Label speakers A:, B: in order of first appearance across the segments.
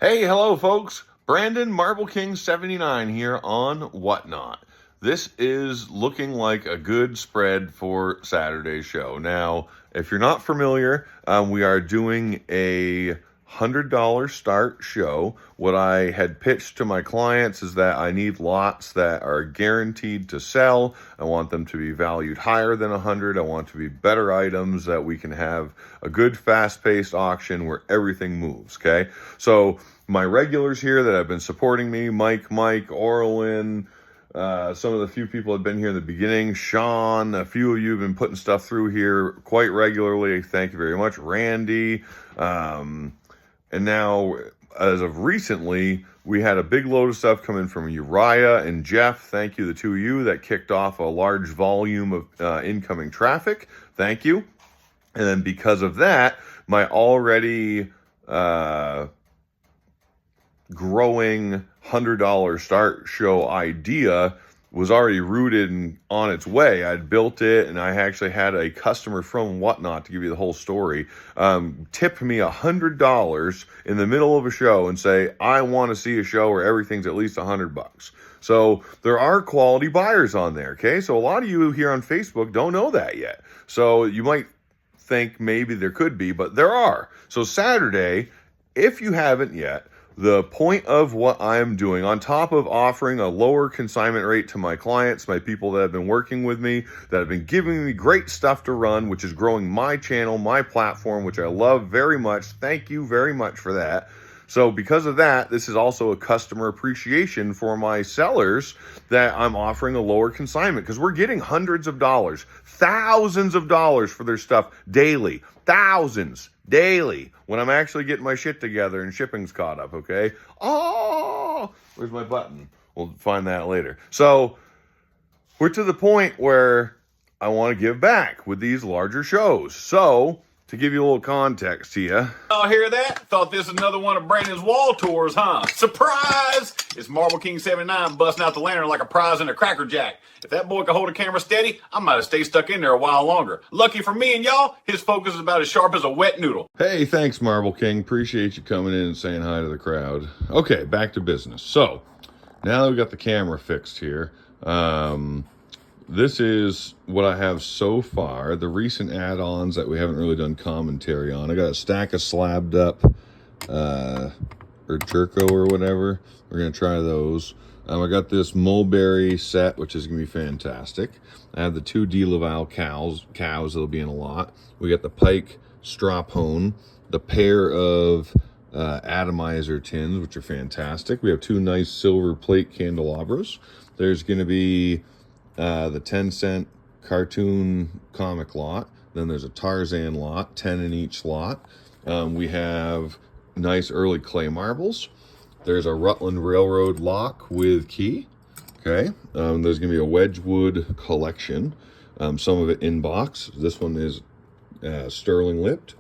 A: Hey, hello, folks. Brandon Marble King 79 here on Whatnot. This is looking like a good spread for Saturday's show. Now, if you're not familiar, we are doing a $100 start show. What I had pitched to my clients is that I need lots that are guaranteed to sell. I want them to be valued higher than 100. I want to be better items that we can have a good fast-paced auction where everything moves, okay? So my regulars here that have been supporting me, Mike, Orlin, some of the few people have been here in the beginning, Sean, a few of you have been putting stuff through here quite regularly. Thank you very much. Randy, and now, as of recently, we had a big load of stuff coming from Uriah and Jeff. Thank you, the two of you, that kicked off a large volume of incoming traffic. Thank you. And then because of that, my already growing $100 start show idea was already rooted and on its way. I'd built it, and I actually had a customer from Whatnot, to give you the whole story, tip me $100 in the middle of a show and say, I want to see a show where everything's at least $100. So there are quality buyers on there, okay? So a lot of you here on Facebook don't know that yet. So you might think maybe there could be, but there are. So Saturday, if you haven't yet, the point of what I'm doing, on top of offering a lower consignment rate to my clients, my people that have been working with me, that have been giving me great stuff to run, which is growing my channel, my platform, which I love very much. Thank you very much for that. So because of that, this is also a customer appreciation for my sellers that I'm offering a lower consignment, because we're getting hundreds of dollars, thousands of dollars for their stuff daily, thousands daily, when I'm actually getting my shit together and shipping's caught up, okay? Oh, where's my button? We'll find that later. So we're to the point where I want to give back with these larger shows. So to give you a little context here.
B: Y'all hear that? Thought this was another one of Brandon's wall tours, huh? Surprise! It's Marble King 79 busting out the lantern like a prize in a Cracker Jack. If that boy could hold a camera steady, I might have stayed stuck in there a while longer. Lucky for me and y'all, his focus is about as sharp as a wet noodle.
A: Hey, thanks, Marble King. Appreciate you coming in and saying hi to the crowd. Okay, back to business. So, now that we got the camera fixed here, this is what I have so far, the recent add-ons that we haven't really done commentary on. I got a stack of slabbed up, or Jerko or whatever. We're going to try those. I got this mulberry set, which is going to be fantastic. I have the two De Laval cows that'll be in a lot. We got the Pike strop hone, the pair of atomizer tins, which are fantastic. We have two nice silver plate candelabras. There's going to be the 10-cent cartoon comic lot. Then there's a Tarzan lot, 10 in each lot. We have nice early clay marbles. There's a Rutland Railroad lock with key. Okay. There's going to be a Wedgwood collection. Some of it in box. This one is sterling lipped.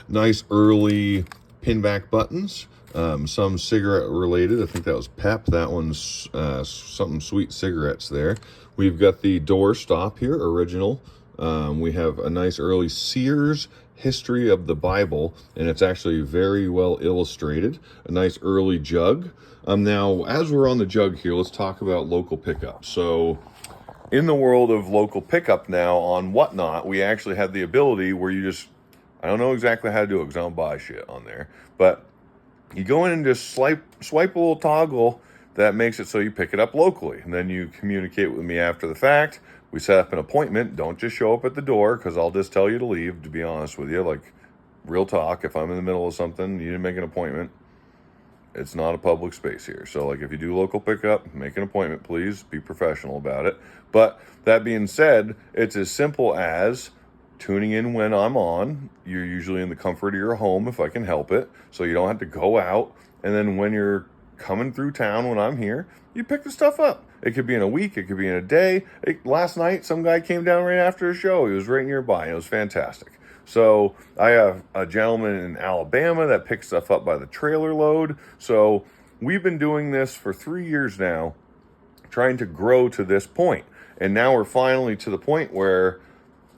A: Nice early pinback buttons. Some cigarette related. I think that was Pep. That one's something sweet cigarettes there. We've got the door stop here, original. We have a nice early Sears History of the Bible, and it's actually very well illustrated. A nice early jug. Now, as we're on the jug here, let's talk about local pickup. So, in the world of local pickup now on Whatnot, we actually have the ability where you just, I don't know exactly how to do it because I don't buy shit on there, but you go in and just swipe a little toggle that makes it so you pick it up locally. And then you communicate with me after the fact. We set up an appointment. Don't just show up at the door, because I'll just tell you to leave, to be honest with you. Like, real talk, if I'm in the middle of something, you didn't make an appointment, it's not a public space here. So, like, if you do local pickup, make an appointment, please. Be professional about it. But that being said, it's as simple as tuning in when I'm on. You're usually in the comfort of your home if I can help it, so you don't have to go out. And then when you're coming through town when I'm here, you pick the stuff up. It could be in a week, it could be in a day. Last night, some guy came down right after a show. He was right nearby, and it was fantastic. So I have a gentleman in Alabama that picks stuff up by the trailer load. So we've been doing this for 3 years now, trying to grow to this point. And now we're finally to the point where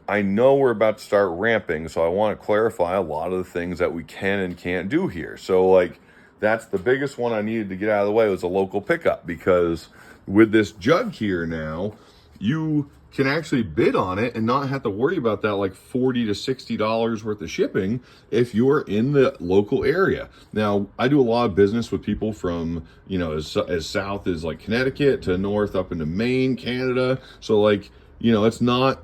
A: I know we're about to start ramping, so I want to clarify a lot of the things that we can and can't do here. So, like, that's the biggest one I needed to get out of the way, was a local pickup, because with this jug here now, you can actually bid on it and not have to worry about that like $40 to $60 worth of shipping if you're in the local area. Now, I do a lot of business with people from, you know, as south as like Connecticut to north up into Maine, Canada. So like, you know, it's not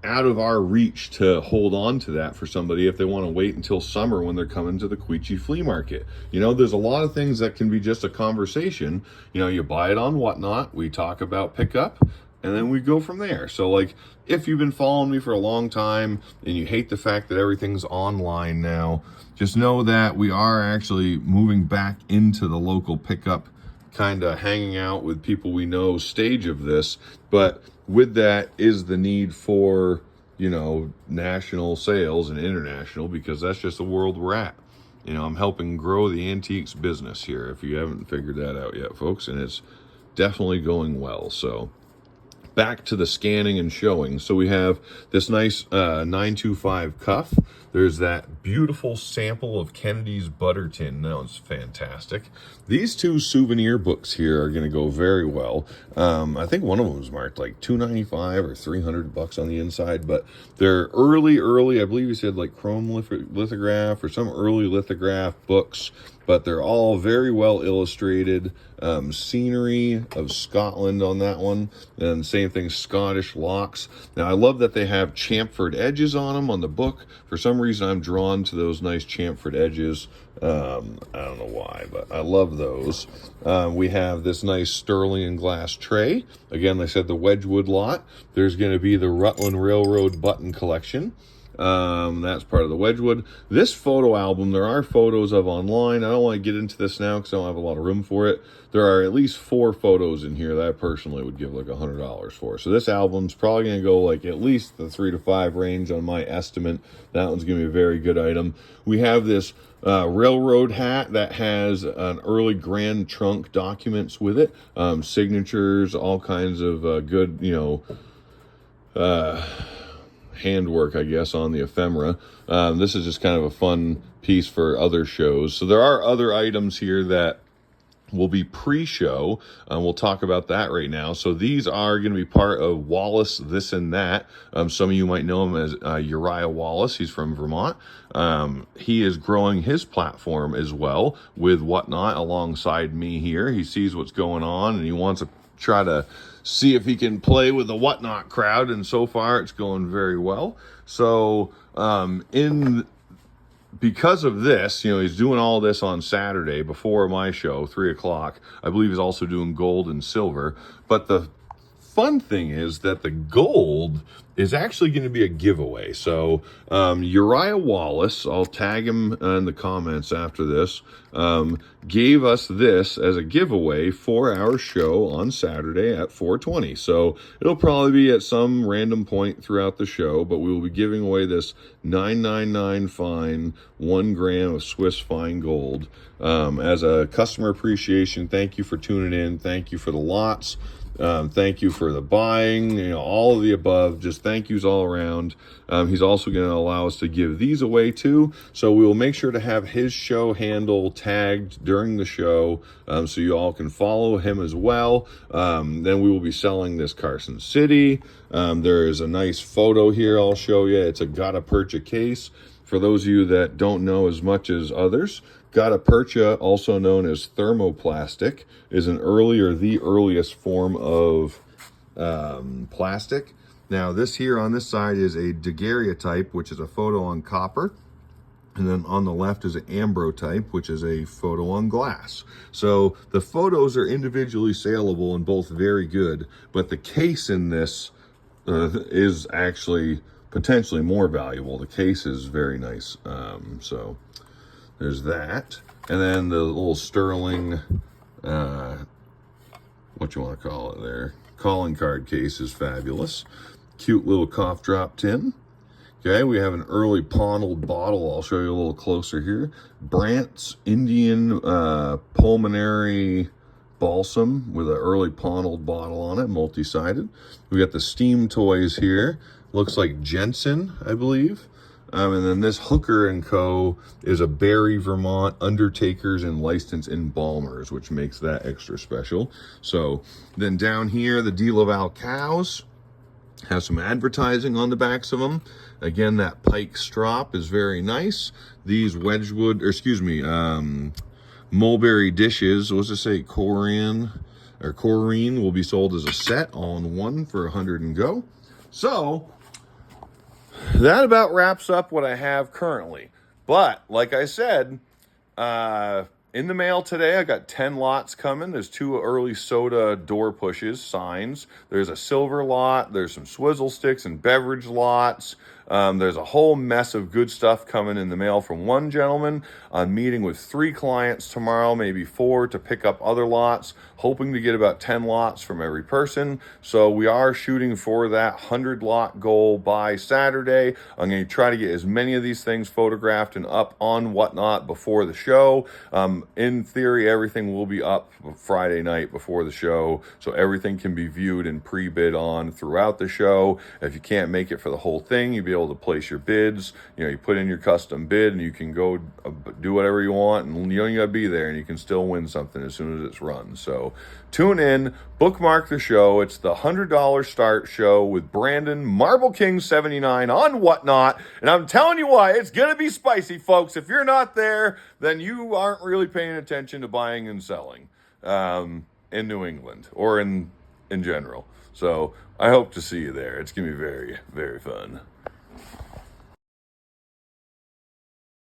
A: out of our reach to hold on to that for somebody if they want to wait until summer when they're coming to the Quechee Flea Market. You know, there's a lot of things that can be just a conversation. You know, you buy it on Whatnot, we talk about pickup, and then we go from there. So like, if you've been following me for a long time and you hate the fact that everything's online now, just know that we are actually moving back into the local pickup, kind of hanging out with people we know stage of this. But with that is the need for, you know, national sales and international, because that's just the world we're at. You know, I'm helping grow the antiques business here, if you haven't figured that out yet, folks, and it's definitely going well. So back to the scanning and showing. So we have this nice 925 cuff. There's that beautiful sample of Kennedy's butter tin. That one's fantastic. These two souvenir books here are going to go very well. I think one of them was marked like $295 or $300 on the inside, but they're early. I believe you said like chrome lithograph or some early lithograph books, but they're all very well illustrated. Scenery of Scotland on that one, and same thing, Scottish locks. Now I love that they have chamfered edges on them on the book. For some reason I'm drawn to those nice chamfered edges. I don't know why, but I love those. We have this nice sterling and glass tray. Again, like I said, the Wedgwood lot. There's going to be the Rutland Railroad button collection. That's part of the Wedgwood. This photo album, there are photos of online. I don't want to get into this now because I don't have a lot of room for it. There are at least 4 photos in here that I personally would give like $100 for. So this album's probably going to go like at least the 3 to 5 range on my estimate. That one's going to be a very good item. We have this railroad hat that has an early Grand Trunk documents with it, signatures, all kinds of good, you know, handwork, I guess, on the ephemera. This is just kind of a fun piece for other shows. So there are other items here that will be pre-show. We'll talk about that right now. So these are going to be part of Wallace This and That. Some of you might know him as Uriah Wallace. He's from Vermont. He is growing his platform as well with Whatnot alongside me here. He sees what's going on and he wants to try to see if he can play with the Whatnot crowd, and so far it's going very well. So because of this, you know, he's doing all this on Saturday before my show, 3 o'clock. I believe he's also doing gold and silver. But the fun thing is that the gold is actually going to be a giveaway. So Uriah Wallace, I'll tag him in the comments after this, gave us this as a giveaway for our show on Saturday at 4:20. So it'll probably be at some random point throughout the show, but we will be giving away this 999 fine 1 gram of Swiss fine gold as a customer appreciation. Thank you for tuning in. Thank you for the lots. Thank you for the buying, you know, all of the above. Just thank yous all around. He's also going to allow us to give these away too. So we will make sure to have his show handle tagged during the show, so you all can follow him as well. Then we will be selling this Carson City. There is a nice photo here I'll show you. It's a Gutta Percha case. For those of you that don't know as much as others, Gutta Percha, also known as thermoplastic, is the earliest form of plastic. Now this here on this side is a daguerreotype, which is a photo on copper. And then on the left is an ambrotype, which is a photo on glass. So the photos are individually saleable and both very good, but the case in this is actually potentially more valuable. The case is very nice. So there's that. And then the little sterling, what you want to call it there, calling card case is fabulous. Cute little cough drop tin. Okay, we have an early Ponnold bottle. I'll show you a little closer here. Brandt's Indian Pulmonary Balsam with an early Ponnold bottle on it, multi-sided. We got the Steam Toys here. Looks like Jensen, I believe. And then this Hooker & Co. is a Barry, Vermont Undertakers and Licensed Embalmers, which makes that extra special. So then down here, the De Laval cows have some advertising on the backs of them. Again, that pike strop is very nice. These Wedgwood, or excuse me, mulberry dishes, what's it say, Corrine will be sold as a set, all in one for 100 and go. So that about wraps up what I have currently. But like I said, in the mail today, I got 10 lots coming. There's 2 early soda door pushes, signs. There's a silver lot. There's some swizzle sticks and beverage lots. There's a whole mess of good stuff coming in the mail from one gentleman. I'm meeting with 3 clients tomorrow, maybe 4, to pick up other lots, hoping to get about 10 lots from every person. So we are shooting for that 100 lot goal by Saturday. I'm going to try to get as many of these things photographed and up on Whatnot before the show. In theory, everything will be up Friday night before the show, so everything can be viewed and pre-bid on throughout the show. If you can't make it for the whole thing, you'll be able to place your bids. You know, you put in your custom bid and you can go do whatever you want, and you don't even gotta be there, and you can still win something as soon as it's run. So tune in, bookmark the show. It's the $100 start show with Brandon Marble King 79 on Whatnot, and I'm telling you why, it's gonna be spicy, folks. If you're not there, then you aren't really paying attention to buying and selling in New England or in general. So I hope to see you there. It's gonna be very, very fun.